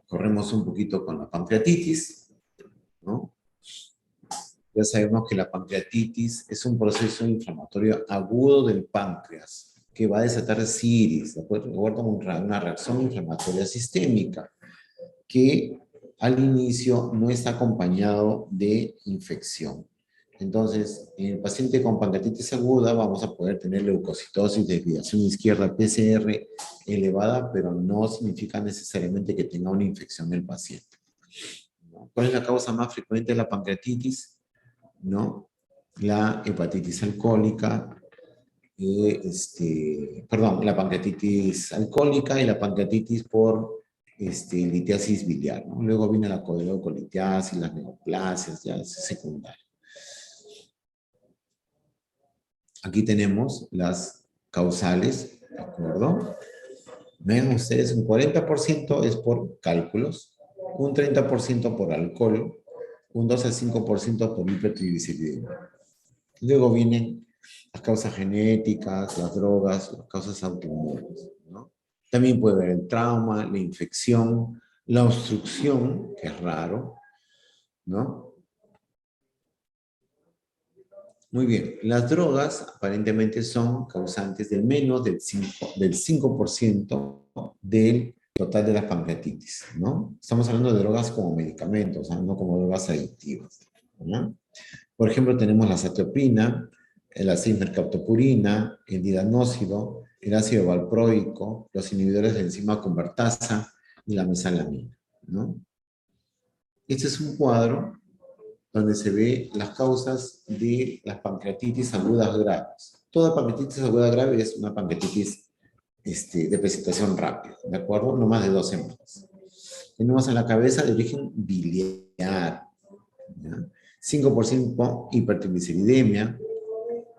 corremos un poquito con la pancreatitis, ¿no? Ya sabemos que la pancreatitis es un proceso inflamatorio agudo del páncreas que va a desatar ciris, ¿de acuerdo? Una reacción inflamatoria sistémica que al inicio no está acompañado de infección. Entonces, en el paciente con pancreatitis aguda vamos a poder tener leucocitosis, desviación izquierda, PCR elevada, pero no significa necesariamente que tenga una infección el paciente, ¿no? ¿Cuál es la causa más frecuente de la pancreatitis? ¿No? La hepatitis alcohólica, la pancreatitis alcohólica y la pancreatitis por litiasis biliar, ¿no? Luego viene la colitiasis, las neoplasias, ya es secundario. Aquí tenemos las causales, ¿de acuerdo? Ven ustedes, un 40% es por cálculos, un 30% por alcohol, un 2 a 5% por hipertrigliceridemia. Luego vienen las causas genéticas, las drogas, las causas autoinmunes, ¿no? También puede haber el trauma, la infección, la obstrucción, que es raro, ¿no? Muy bien, las drogas aparentemente son causantes del menos del 5% del total de las pancreatitis, ¿no? Estamos hablando de drogas como medicamentos, ¿no? No como drogas adictivas, ¿no? Por ejemplo, tenemos la cetiapina, la 6-mercaptopurina, el didanócido, el ácido valproico, los inhibidores de enzima convertasa y la mesalamina, ¿no? Este es un cuadro donde se ve las causas de las pancreatitis agudas graves. Toda pancreatitis aguda grave es una pancreatitis de presentación rápida, ¿de acuerdo? No más de 2 semanas. Tenemos en la cabeza de origen biliar, ¿ya? 5% hipertrigliceridemia,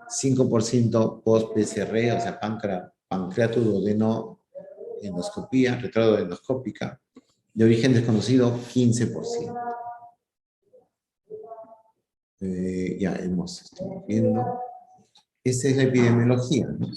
5% post-PCR, o sea, pancreatoduodenoendoscopía, retroendoscópica, de origen desconocido, 15%. Ya estamos viendo. Esta es la epidemiología, ¿no?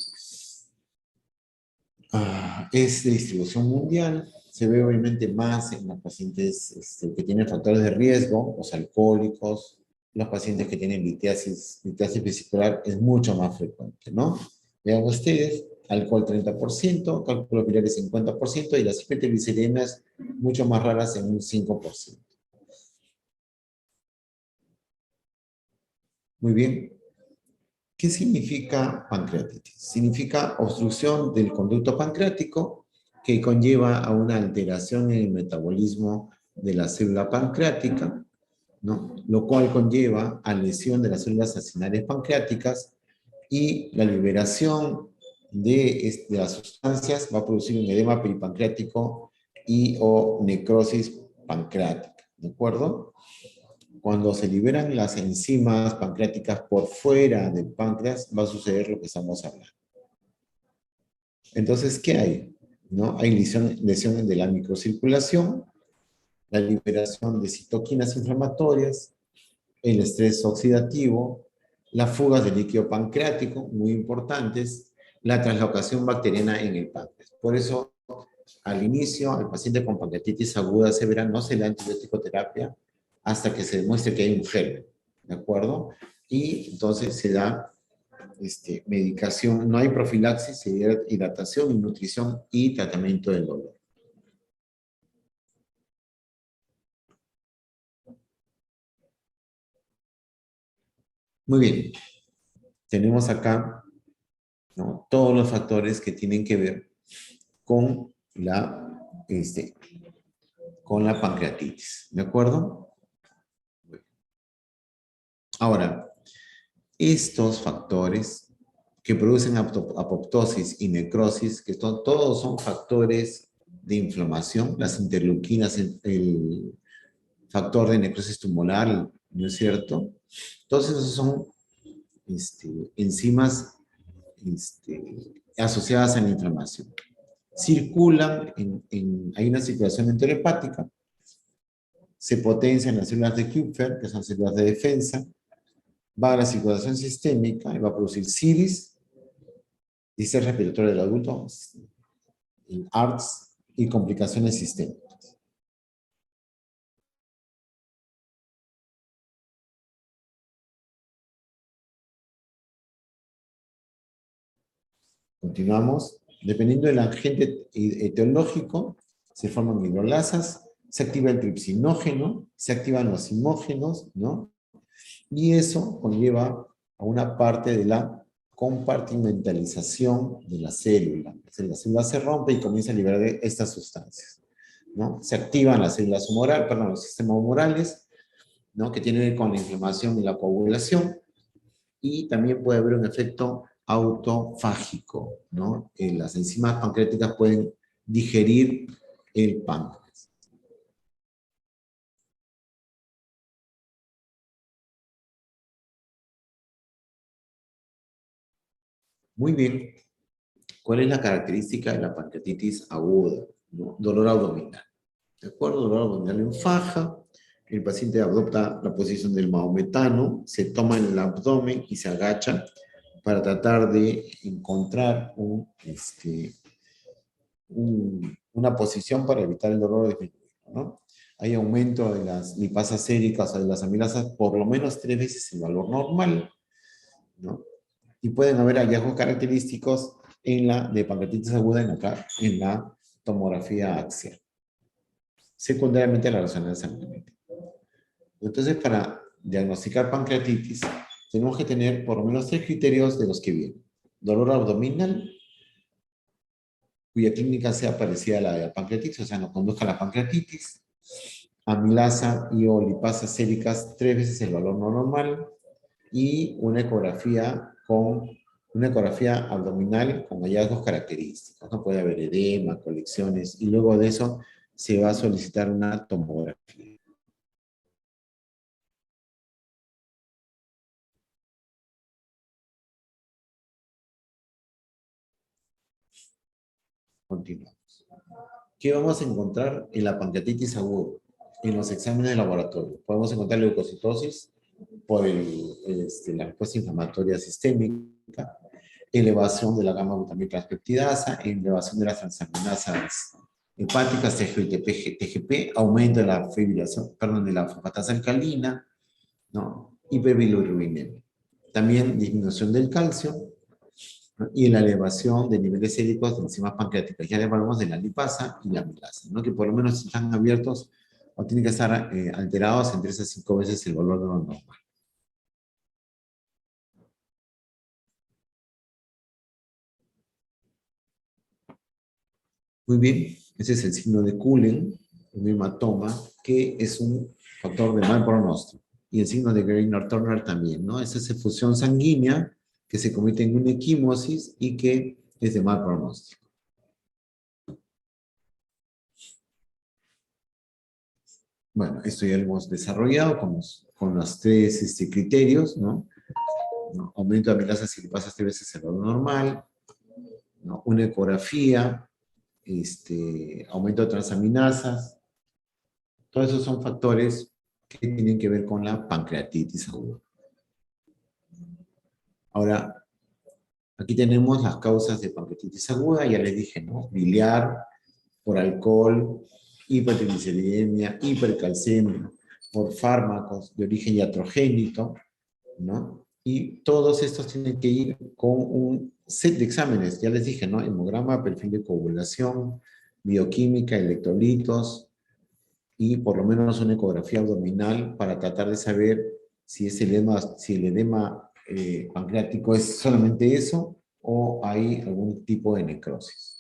Es de distribución mundial. Se ve obviamente más en los pacientes que tienen factores de riesgo, los alcohólicos, los pacientes que tienen litiasis vesicular es mucho más frecuente, ¿no? Vean ustedes, alcohol 30%, cálculos biliares 50% y las hipertrigliceridemias mucho más raras en un 5%. Muy bien. ¿Qué significa pancreatitis? Significa obstrucción del conducto pancreático que conlleva a una alteración en el metabolismo de la célula pancreática, ¿no? Lo cual conlleva a lesión de las células acinales pancreáticas y la liberación de las sustancias va a producir un edema peripancreático y o necrosis pancreática, ¿de acuerdo? Cuando se liberan las enzimas pancreáticas por fuera del páncreas, va a suceder lo que estamos hablando. Entonces, ¿qué hay? ¿No? Hay lesiones de la microcirculación, la liberación de citoquinas inflamatorias, el estrés oxidativo, las fugas de líquido pancreático, muy importantes, la translocación bacteriana en el páncreas. Por eso, al inicio, al paciente con pancreatitis aguda severa no se le da antibiótico terapia hasta que se demuestre que hay un germen, ¿de acuerdo? Y entonces se da medicación, no hay profilaxis, se da hidratación, nutrición y tratamiento del dolor. Muy bien, tenemos acá, ¿no?, todos los factores que tienen que ver con con la pancreatitis, ¿de acuerdo? Ahora, estos factores que producen apoptosis y necrosis, que todos son factores de inflamación, las interleuquinas, el factor de necrosis tumoral, ¿no es cierto? Todos esos son enzimas asociadas a la inflamación. Circulan, hay una circulación enterohepática, se potencian las células de Kupffer, que son células de defensa, va a la circulación sistémica y va a producir ciris, distrés respiratorio del adulto, ARDS y complicaciones sistémicas. Continuamos. Dependiendo del agente etiológico, se forman hidrolasas, se activa el tripsinógeno, se activan los simógenos, ¿no? Y eso conlleva a una parte de la compartimentalización de la célula. La célula se rompe y comienza a liberar estas sustancias, ¿no? Se activan las células humorales, perdón, los sistemas humorales, ¿no? Que tienen que ver con la inflamación y la coagulación, y también puede haber un efecto autofágico, ¿no? Las enzimas pancreáticas pueden digerir el páncreas. Muy bien. ¿Cuál es la característica de la pancreatitis aguda? ¿No? Dolor abdominal. ¿De acuerdo? Dolor abdominal en faja. El paciente adopta la posición del maometano, se toma en el abdomen y se agacha para tratar de encontrar una posición para evitar el dolor disminuido, ¿no? Hay aumento de las lipasas séricas o de las amilasas por lo menos 3 veces el valor normal, ¿no? Y pueden haber hallazgos característicos en la de pancreatitis aguda en la tomografía axial, secundariamente a la resonancia magnética. Entonces, para diagnosticar pancreatitis, tenemos que tener por lo menos 3 criterios de los que vienen. Dolor abdominal, cuya clínica sea parecida a la de la pancreatitis, o sea, no conduzca a la pancreatitis. Amilasa y o lipasas séricas 3 veces el valor no normal. Y una ecografía abdominal con hallazgos característicos. No puede haber edema, colecciones, y luego de eso se va a solicitar una tomografía. Continuamos. ¿Qué vamos a encontrar en la pancreatitis aguda? En los exámenes de laboratorio. Podemos encontrar leucocitosis por la respuesta inflamatoria sistémica, elevación de la gamma glutamina transcriptidasa, elevación de las transaminasas hepáticas, TGP, TGP, aumento de la fibrilación, perdón, de la fosfatasa alcalina, ¿no? Hiperbilirubinemia. También disminución del calcio, ¿no? Y la elevación de niveles séricos de enzimas pancreáticas. Ya le hablamos de la lipasa y la amilasa, ¿no? Que por lo menos están abiertos o tienen que estar alterados en 3 a 5 veces el valor normal. Muy bien, ese es el signo de Cullen, un hematoma, que es un factor de mal pronóstico. Y el signo de Greiner-Turner también, ¿no? Es esa fusión sanguínea que se convierte en una equimosis y que es de mal pronóstico. Bueno, esto ya lo hemos desarrollado con los 3 criterios, ¿no? ¿No? Aumento de amilasas y lipasas 3 veces el valor normal, ¿no? Una ecografía, aumento de transaminasas. Todos esos son factores que tienen que ver con la pancreatitis aguda. Ahora, aquí tenemos las causas de pancreatitis aguda, ya les dije, ¿no? Biliar, por alcohol, hipertrigliceridemia, hipercalcemia, por fármacos de origen iatrogénico, ¿no? Y todos estos tienen que ir con un set de exámenes, ya les dije, ¿no? Hemograma, perfil de coagulación, bioquímica, electrolitos, y por lo menos una ecografía abdominal para tratar de saber si el edema pancreático es solamente eso o hay algún tipo de necrosis.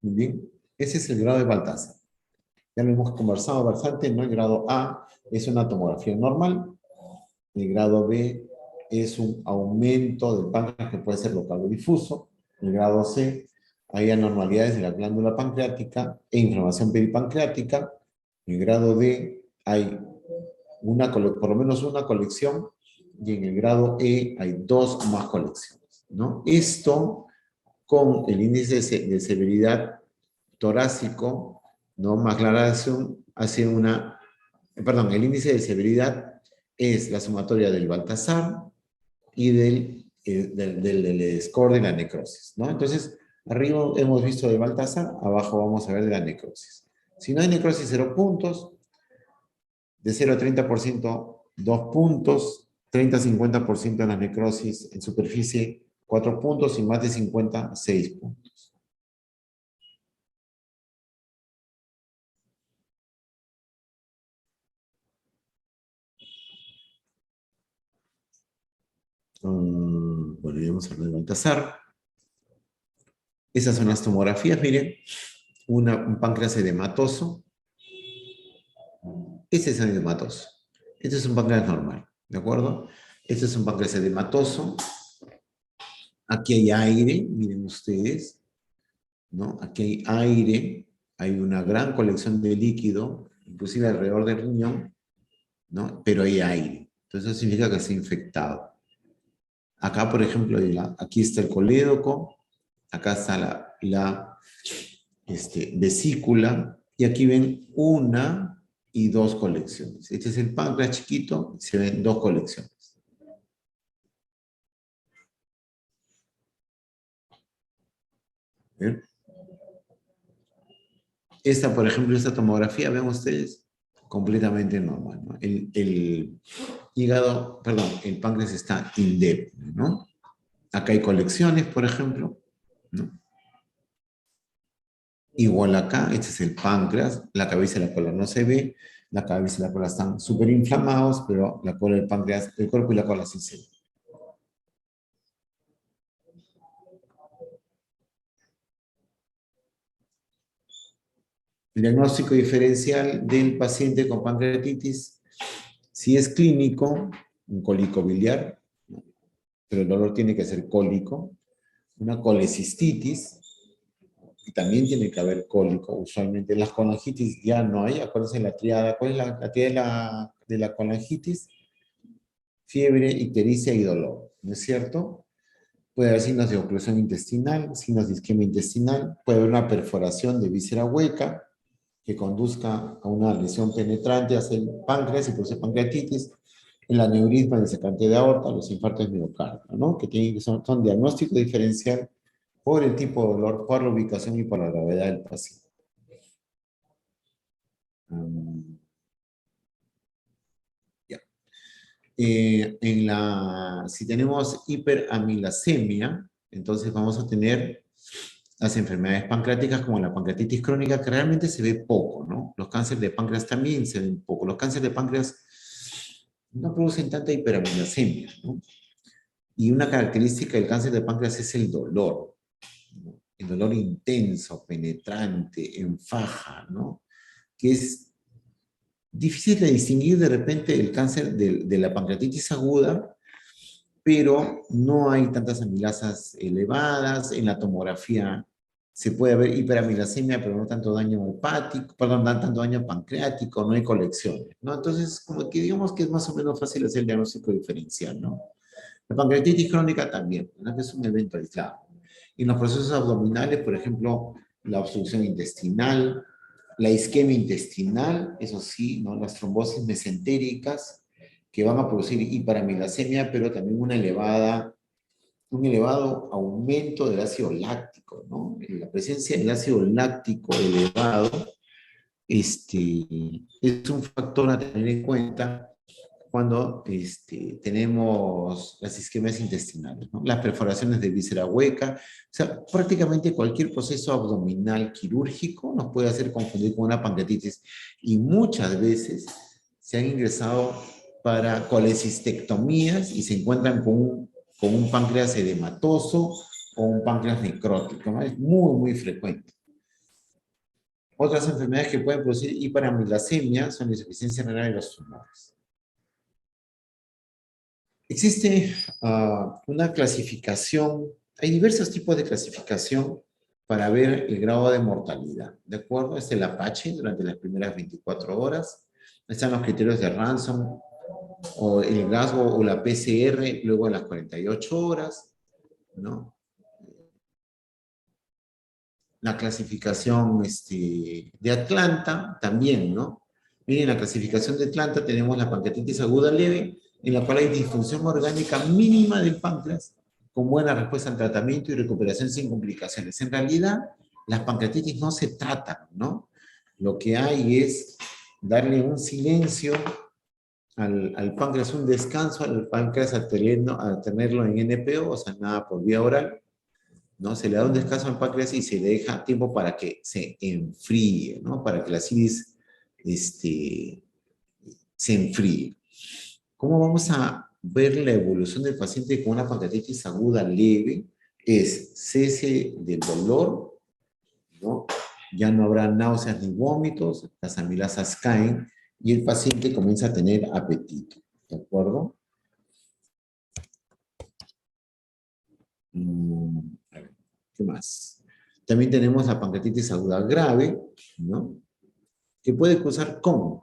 Muy bien, ese es el grado de Baltasar. Ya lo hemos conversado bastante, ¿no? El grado A es una tomografía normal, el grado B es un aumento del páncreas que puede ser local o difuso, el grado C hay anormalidades de la glándula pancreática e inflamación peripancreática, en el grado D hay por lo menos una colección y en el grado E hay 2 o más colecciones, ¿no? Esto con el índice de severidad torácico, ¿no? Más aclaración hace perdón, el índice de severidad es la sumatoria del Baltasar y del score de la necrosis, ¿no? Entonces, arriba hemos visto de Baltasar, abajo vamos a ver de la necrosis. Si no hay necrosis, 0 puntos. De 0 a 30%, 2 puntos. 30 a 50% en la necrosis en superficie, 4 puntos. Y más de 50, 6 puntos. Volvemos a ver Baltasar. Esas son las tomografías, miren. Un páncreas edematoso. Este es edematoso. Este es un páncreas normal, ¿de acuerdo? Este es un páncreas edematoso. Aquí hay aire, miren ustedes, ¿no? Aquí hay aire, hay una gran colección de líquido, inclusive alrededor del riñón, ¿no? Pero hay aire. Entonces eso significa que está infectado. Acá, por ejemplo, aquí está el colédoco, acá está la vesícula, y aquí ven una y dos colecciones. Este es el páncreas chiquito, y se ven dos colecciones. ¿Ven? Esta, por ejemplo, esta tomografía, ven ustedes, completamente normal, ¿no? El hígado, perdón, el páncreas está indemne, ¿no? Acá hay colecciones, por ejemplo, ¿no? Igual acá, este es el páncreas, la cabeza y la cola no se ve, la cabeza y la cola están súper inflamados, pero la cola del páncreas, el cuerpo y la cola sí se ven. El diagnóstico diferencial del paciente con pancreatitis, si es clínico, un cólico biliar, ¿no? Pero el dolor tiene que ser cólico, una colecistitis, y también tiene que haber cólico. Usualmente las colangitis ya no hay. Acuérdense la triada. ¿Cuál es la triada de la colangitis? Fiebre, ictericia y dolor, ¿no es cierto? Puede haber signos de oclusión intestinal, signos de isquemia intestinal, puede haber una perforación de víscera hueca que conduzca a una lesión penetrante hacia el páncreas y produce pancreatitis, el aneurisma del secante de aorta, los infartos de miocardio, ¿no? Son diagnóstico diferencial por el tipo de dolor, por la ubicación y por la gravedad del paciente. Ya. Si tenemos hiperamilasemia, entonces vamos a tener las enfermedades pancreáticas como la pancreatitis crónica, que realmente se ve poco, ¿no? Los cánceres de páncreas también se ven poco. Los cánceres de páncreas no producen tanta hiperamilasemia, ¿no? Y una característica del cáncer de páncreas es el dolor, ¿no? El dolor intenso, penetrante, en faja, ¿no? Que es difícil de distinguir de repente el cáncer de la pancreatitis aguda, pero no hay tantas amilasas elevadas. En la tomografía se puede ver hiperamilasemia, pero no tanto daño hepático, perdón, no tanto daño pancreático, no hay colecciones, ¿no? Entonces, como que digamos que es más o menos fácil hacer el diagnóstico diferencial, ¿no? La pancreatitis crónica también, ¿no? Que es un evento aislado. Y en los procesos abdominales, por ejemplo, la obstrucción intestinal, la isquemia intestinal, eso sí, ¿no? Las trombosis mesentéricas que van a producir hiperamilasemia, pero también un elevado aumento del ácido láctico, ¿no? La presencia del ácido láctico elevado es un factor a tener en cuenta cuando tenemos las isquemias intestinales, ¿no? Las perforaciones de víscera hueca, o sea, prácticamente cualquier proceso abdominal quirúrgico nos puede hacer confundir con una pancreatitis, y muchas veces se han ingresado para colecistectomías y se encuentran con un páncreas edematoso o un páncreas necrótico, ¿no? Es muy, muy frecuente. Otras enfermedades que pueden producir hiperamilasemia son la insuficiencia renal y los tumores. Existe una clasificación, hay diversos tipos de clasificación para ver el grado de mortalidad, ¿de acuerdo? Este es el Apache durante las primeras 24 horas. Están los criterios de Ransom, o el Glasgow o la PCR luego de las 48 horas, ¿no? La clasificación de Atlanta también, ¿no? Miren, la clasificación de Atlanta tenemos la pancreatitis aguda leve, en la cual hay disfunción orgánica mínima del páncreas, con buena respuesta al tratamiento y recuperación sin complicaciones. En realidad, las pancreatitis no se tratan, ¿no? Lo que hay es darle un silencio al páncreas, un descanso al páncreas al tenerlo en NPO, o sea, nada por vía oral, ¿no? Se le da un descanso al páncreas y se le deja tiempo para que se enfríe, ¿no? Para que la cilis se enfríe. ¿Cómo vamos a ver la evolución del paciente con una pancreatitis aguda leve? Es cese del dolor, ¿no? Ya no habrá náuseas ni vómitos, las amilasas caen y el paciente comienza a tener apetito, ¿de acuerdo? A ver, ¿qué más? También tenemos la pancreatitis aguda grave, ¿no? Que puede causar con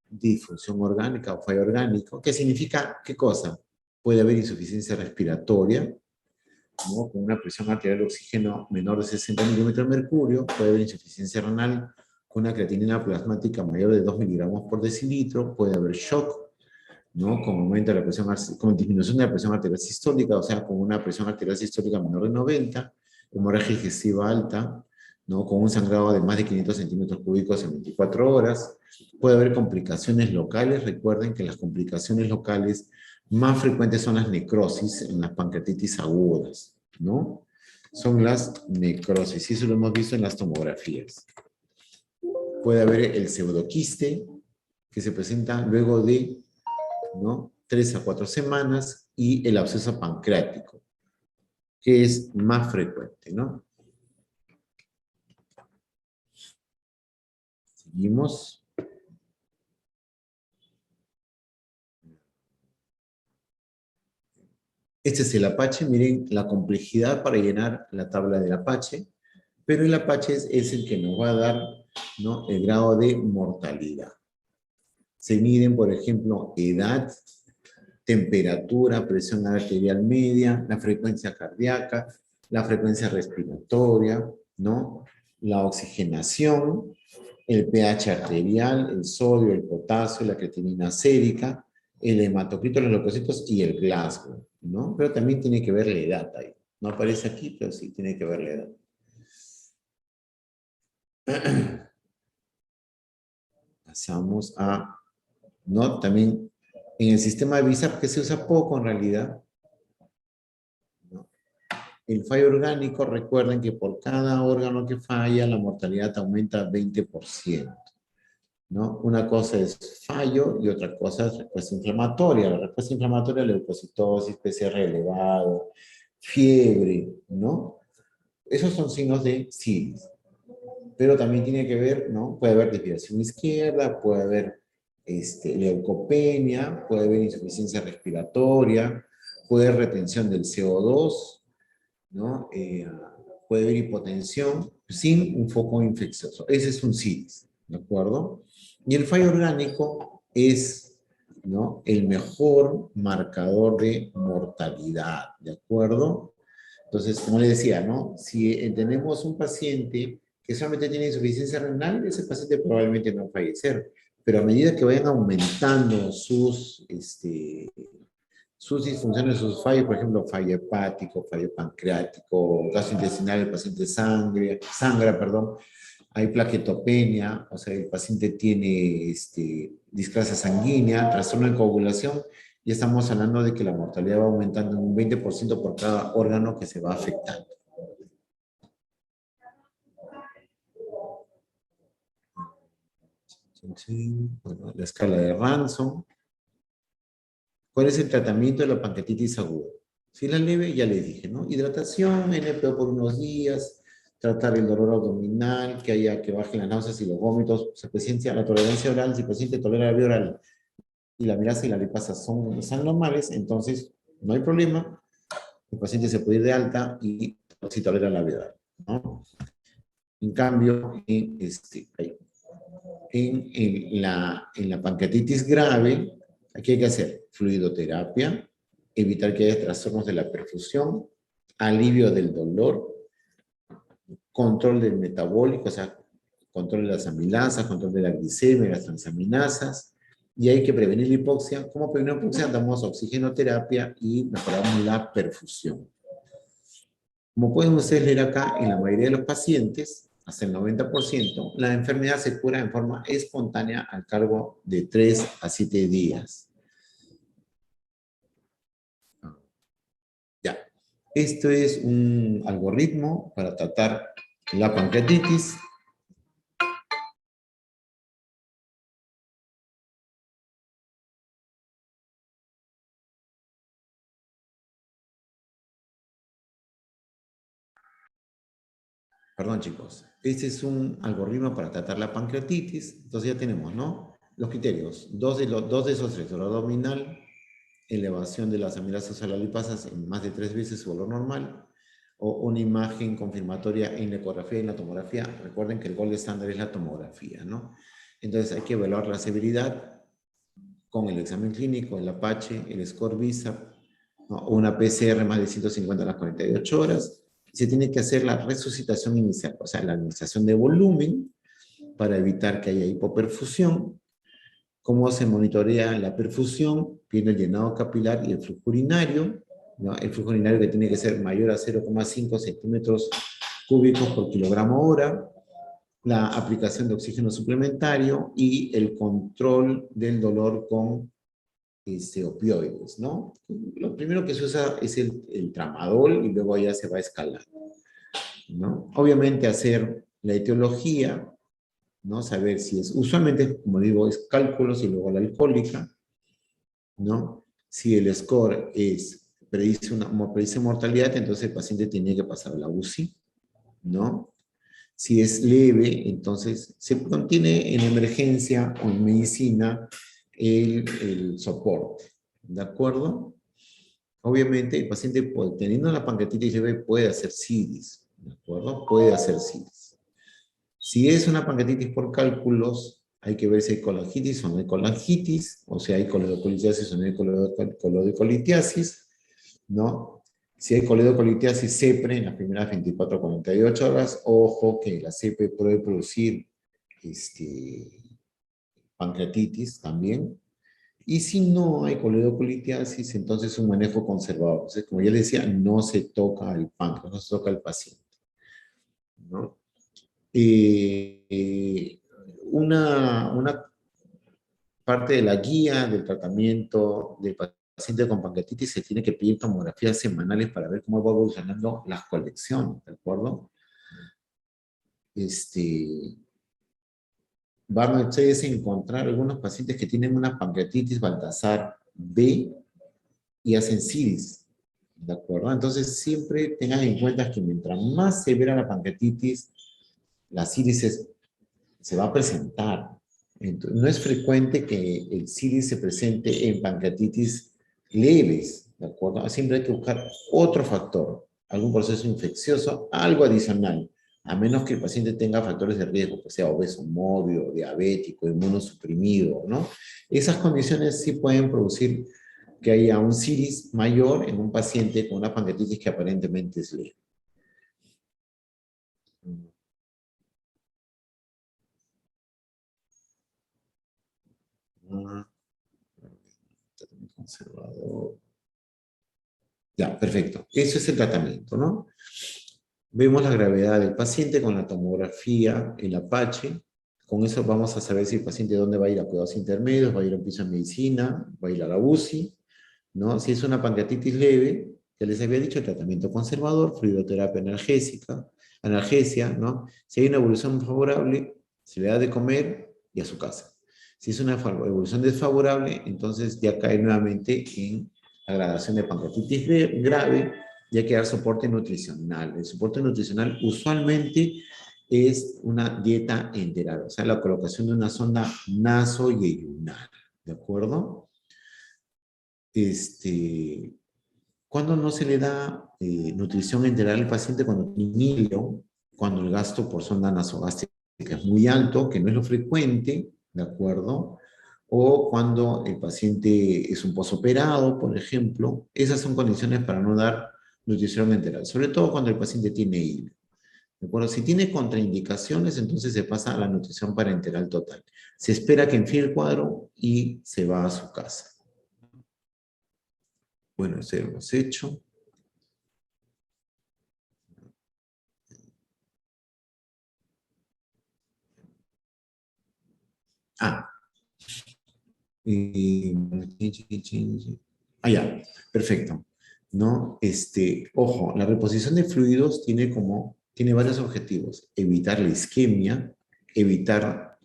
disfunción orgánica o fallo orgánico. ¿Qué significa? ¿Qué cosa? Puede haber insuficiencia respiratoria, ¿no? Con una presión arterial de oxígeno menor de 60 milímetros de mercurio, puede haber insuficiencia renal con una creatinina plasmática mayor de 2 miligramos por decilitro, puede haber shock, ¿no? Con aumento de la presión, con disminución de la presión arterial sistólica, o sea, con una presión arterial sistólica menor de 90, hemorragia digestiva alta, ¿no? Con un sangrado de más de 500 centímetros cúbicos en 24 horas. Puede haber complicaciones locales. Recuerden que las complicaciones locales más frecuentes son las necrosis en las pancreatitis agudas, ¿no? Son las necrosis, y eso lo hemos visto en las tomografías. Puede haber el pseudoquiste, que se presenta luego de, ¿no?, 3 a 4 semanas, y el absceso pancreático, que es más frecuente, ¿no? Seguimos. Este es el Apache. Miren la complejidad para llenar la tabla del Apache, pero el Apache es el que nos va a dar, ¿no?, el grado de mortalidad. Se miden, por ejemplo, edad, temperatura, presión arterial media, la frecuencia cardíaca, la frecuencia respiratoria, ¿no?, la oxigenación, el pH arterial, el sodio, el potasio, la creatinina sérica, el hematocrito, los leucocitos y el Glasgow, ¿no? Pero también tiene que ver la edad ahí. No aparece aquí, pero sí tiene que ver la edad. Pasamos a, ¿no? También en el sistema de BISAP, que se usa poco en realidad, ¿no? El fallo orgánico, recuerden que por cada órgano que falla, la mortalidad aumenta 20%. ¿No? Una cosa es fallo y otra cosa es respuesta inflamatoria. La respuesta inflamatoria, leucocitosis, PCR elevado, fiebre, ¿no? Esos son signos de SIDS. Pero también tiene que ver, ¿no? Puede haber desviación izquierda, puede haber leucopenia, puede haber insuficiencia respiratoria, puede haber retención del CO2, ¿no? Puede haber hipotensión sin un foco infeccioso. Ese es un SIDS, ¿de acuerdo? Y el fallo orgánico es, ¿no?, el mejor marcador de mortalidad, ¿de acuerdo? Entonces, como les decía, ¿no?, si tenemos un paciente que solamente tiene insuficiencia renal, ese paciente probablemente no va a fallecer. Pero a medida que vayan aumentando sus disfunciones, sus fallos, por ejemplo, fallo hepático, fallo pancreático, gastrointestinal, el paciente sangra, perdón, hay plaquetopenia, o sea, el paciente tiene displasia sanguínea, trastorno de coagulación, y estamos hablando de que la mortalidad va aumentando en un 20% por cada órgano que se va afectando. Bueno, la escala de Ransom. ¿Cuál es el tratamiento de la pancreatitis aguda? Si la leve, ya les dije, ¿no? Hidratación, NPO por unos días, tratar el dolor abdominal, que bajen las náuseas y los vómitos, suficiencia, la tolerancia oral. Si el paciente tolera la vía oral y la mirasa y la lipasa son normales, entonces no hay problema. El paciente se puede ir de alta y si tolera la vía oral, ¿no? En cambio, en la pancreatitis grave, aquí hay que hacer fluidoterapia, evitar que haya trastornos de la perfusión, alivio del dolor, control del metabólico, o sea, control de las amilasas, control de la glicemia, las transaminasas, y hay que prevenir la hipoxia. ¿Cómo prevenir la hipoxia? Damos oxigenoterapia y mejoramos la perfusión. Como pueden ustedes leer acá, en la mayoría de los pacientes, hasta el 90%, la enfermedad se cura en forma espontánea al cargo de 3 a 7 días. Ya. Esto es un algoritmo para tratar la pancreatitis. Perdón, chicos. Este es un algoritmo para tratar la pancreatitis. Entonces ya tenemos, ¿no? Los criterios. Dos de esos tres. Dolor abdominal, elevación de las amilasas a las lipasas en más de 3 veces su valor normal, o una imagen confirmatoria en la ecografía y en la tomografía. Recuerden que el gold estándar es la tomografía, ¿no? Entonces hay que evaluar la severidad con el examen clínico, el Apache, el score VISA, ¿no? O una PCR más de 150 a las 48 horas. Se tiene que hacer la resucitación inicial, o sea, la administración de volumen para evitar que haya hipoperfusión. ¿Cómo se monitorea la perfusión? Viendo el llenado capilar y el flujo urinario, ¿no? El flujo urinario que tiene que ser mayor a 0,5 centímetros cúbicos por kilogramo hora, la aplicación de oxígeno suplementario y el control del dolor con opioides, ¿no? Lo primero que se usa es el tramadol y luego ya se va escalando, ¿no? Obviamente hacer la etiología, ¿no? Saber si es, usualmente, como digo, es cálculos y luego la alcohólica, ¿no? Si el score predice mortalidad, entonces el paciente tiene que pasar a la UCI, ¿no? Si es leve, entonces se contiene en emergencia o en medicina el soporte, ¿de acuerdo? Obviamente el paciente teniendo la pancreatitis leve puede hacer CIDIS, ¿de acuerdo? Puede hacer CIDIS. Si es una pancreatitis por cálculos, hay que ver si hay colangitis o no hay colangitis, o si hay coledocolitiasis o no hay coledocolitiasis, ¿no? Si hay coledocolitiasis CEPRE en las primeras 24 a 48 horas, ojo que la CEPRE puede producir pancreatitis también. Y si no hay coledocolitiasis, entonces un manejo conservador. Entonces, como ya les decía, no se toca el páncreas, no se toca el paciente, ¿no? Una parte de la guía del tratamiento del paciente con pancreatitis se tiene que pedir tomografías semanales para ver cómo va evolucionando las colecciones, ¿de acuerdo? Van a ustedes a encontrar algunos pacientes que tienen una pancreatitis Baltasar B y hacen CIDIS, ¿de acuerdo? Entonces siempre tengan en cuenta que mientras más severa la pancreatitis, la CIDIS se va a presentar. Entonces, no es frecuente que el CIDIS se presente en pancreatitis leves, ¿de acuerdo? Siempre hay que buscar otro factor, algún proceso infeccioso, algo adicional, a menos que el paciente tenga factores de riesgo, que sea obeso mórbio, diabético, inmunosuprimido, ¿no? Esas condiciones sí pueden producir que haya un CIDIS mayor en un paciente con una pancreatitis que aparentemente es leve. Conservador. Ya, perfecto. Eso es el tratamiento, ¿no? Vemos la gravedad del paciente con la tomografía, el Apache. Con eso vamos a saber si el paciente dónde va a ir a cuidados intermedios, va a ir a un piso de medicina, va a ir a la UCI, ¿no? Si es una pancreatitis leve, ya les había dicho, el tratamiento conservador, fluidoterapia analgésica, analgesia, ¿no? Si hay una evolución favorable, se le da de comer y a su casa. Si es una evolución desfavorable, entonces ya cae nuevamente en la gradación de pancreatitis grave y hay que dar soporte nutricional. El soporte nutricional usualmente es una dieta enteral, o sea, la colocación de una sonda nasoyeyunal, ¿de acuerdo? Cuando no se le da nutrición enteral al paciente, cuando tiene hilo, cuando el gasto por sonda nasogástrica es muy alto, que no es lo frecuente, ¿de acuerdo? O cuando el paciente es un posoperado, por ejemplo, esas son condiciones para no dar nutrición enteral, sobre todo cuando el paciente tiene hilo. ¿De acuerdo? Si tiene contraindicaciones, entonces se pasa a la nutrición parenteral total. Se espera que enfríe el cuadro y se va a su casa. Bueno, eso hemos hecho. Ah, eh, ya, perfecto. ¿No? Ojo, la reposición de fluidos tiene varios objetivos. Evitar la isquemia,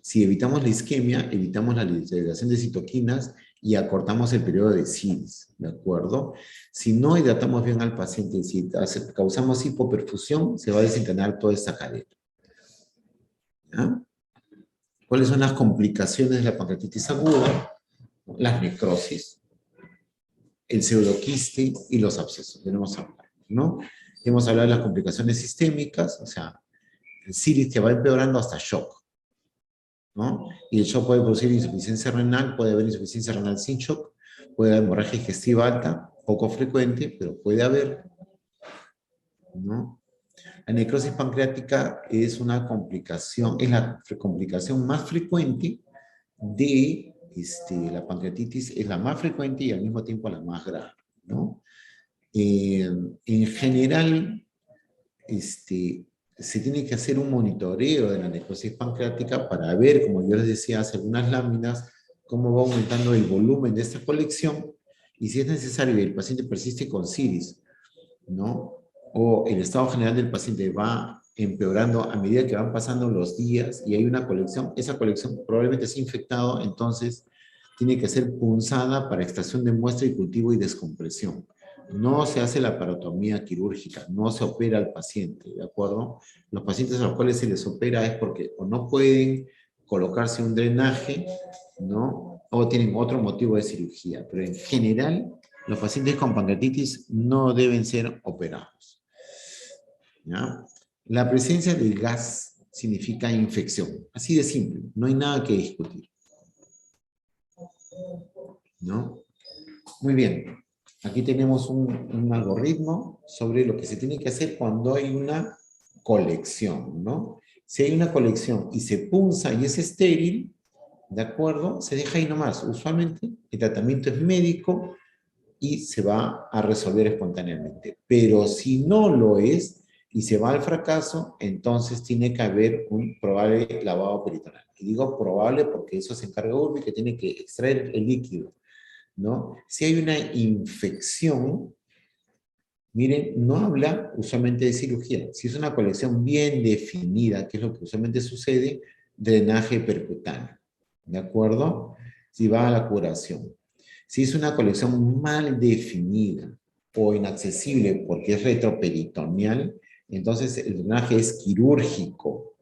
si evitamos la isquemia, evitamos la liberación de citoquinas y acortamos el periodo de SIDS, ¿de acuerdo? Si no hidratamos bien al paciente, si causamos hipoperfusión, se va a desencadenar toda esta cadena. ¿Ya? ¿Cuáles son las complicaciones de la pancreatitis aguda? Las necrosis, el pseudoquiste y los abscesos. Tenemos que hablar, ¿no? Hemos hablado de las complicaciones sistémicas, o sea, el CIRIS te va empeorando hasta shock, ¿no? Y el shock puede producir insuficiencia renal, puede haber insuficiencia renal sin shock, puede haber hemorragia digestiva alta, poco frecuente, pero puede haber, ¿no? La necrosis pancreática es una complicación, es la complicación más frecuente de la pancreatitis, es la más frecuente y al mismo tiempo la más grave, ¿no? En general, se tiene que hacer un monitoreo de la necrosis pancreática para ver, como yo les decía hace algunas láminas, cómo va aumentando el volumen de esta colección y si es necesario y el paciente persiste con CIRIS, ¿no? O el estado general del paciente va empeorando a medida que van pasando los días y hay una colección, esa colección probablemente es infectado, entonces tiene que ser punzada para extracción de muestra y cultivo y descompresión. No se hace la parotomía quirúrgica, no se opera al paciente, ¿de acuerdo? Los pacientes a los cuales se les opera es porque o no pueden colocarse un drenaje, ¿no? O tienen otro motivo de cirugía, pero en general los pacientes con pancreatitis no deben ser operados, ¿ya? La presencia del gas significa infección, así de simple, no hay nada que discutir, ¿no? Muy bien, aquí tenemos un algoritmo sobre lo que se tiene que hacer cuando hay una colección, ¿no? Si hay una colección y se punza y es estéril, ¿de acuerdo? Se deja ahí nomás. Usualmente el tratamiento es médico y se va a resolver espontáneamente. Pero si no lo es y se va al fracaso, entonces tiene que haber un probable lavado peritoneal. Y digo probable porque eso se encarga Urbi, que tiene que extraer el líquido, ¿no? Si hay una infección, miren, no habla usualmente de cirugía. Si es una colección bien definida, que es lo que usualmente sucede, drenaje percutáneo, ¿de acuerdo? Si va a la curación. Si es una colección mal definida o inaccesible porque es retroperitoneal, entonces el drenaje es quirúrgico,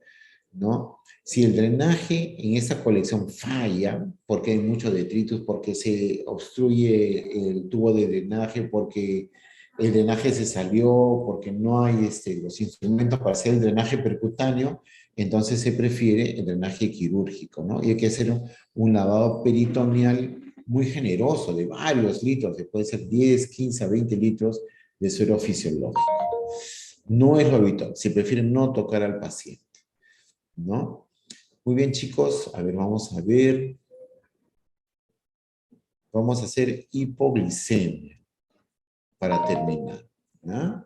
¿no? Si el drenaje en esa colección falla, porque hay mucho detritus, porque se obstruye el tubo de drenaje, porque el drenaje se salió, porque no hay los instrumentos para hacer el drenaje percutáneo, entonces se prefiere el drenaje quirúrgico, ¿no? Y hay que hacer un lavado peritoneal muy generoso, de varios litros, puede ser 10, 15 a 20 litros de suero fisiológico. No es lo habitual, se prefiere no tocar al paciente, ¿no? Muy bien, chicos. A ver, vamos a ver. Vamos a hacer hipoglicemia para terminar, ¿no?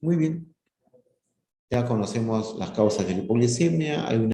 Muy bien. Ya conocemos las causas de la hipoglicemia. Hay una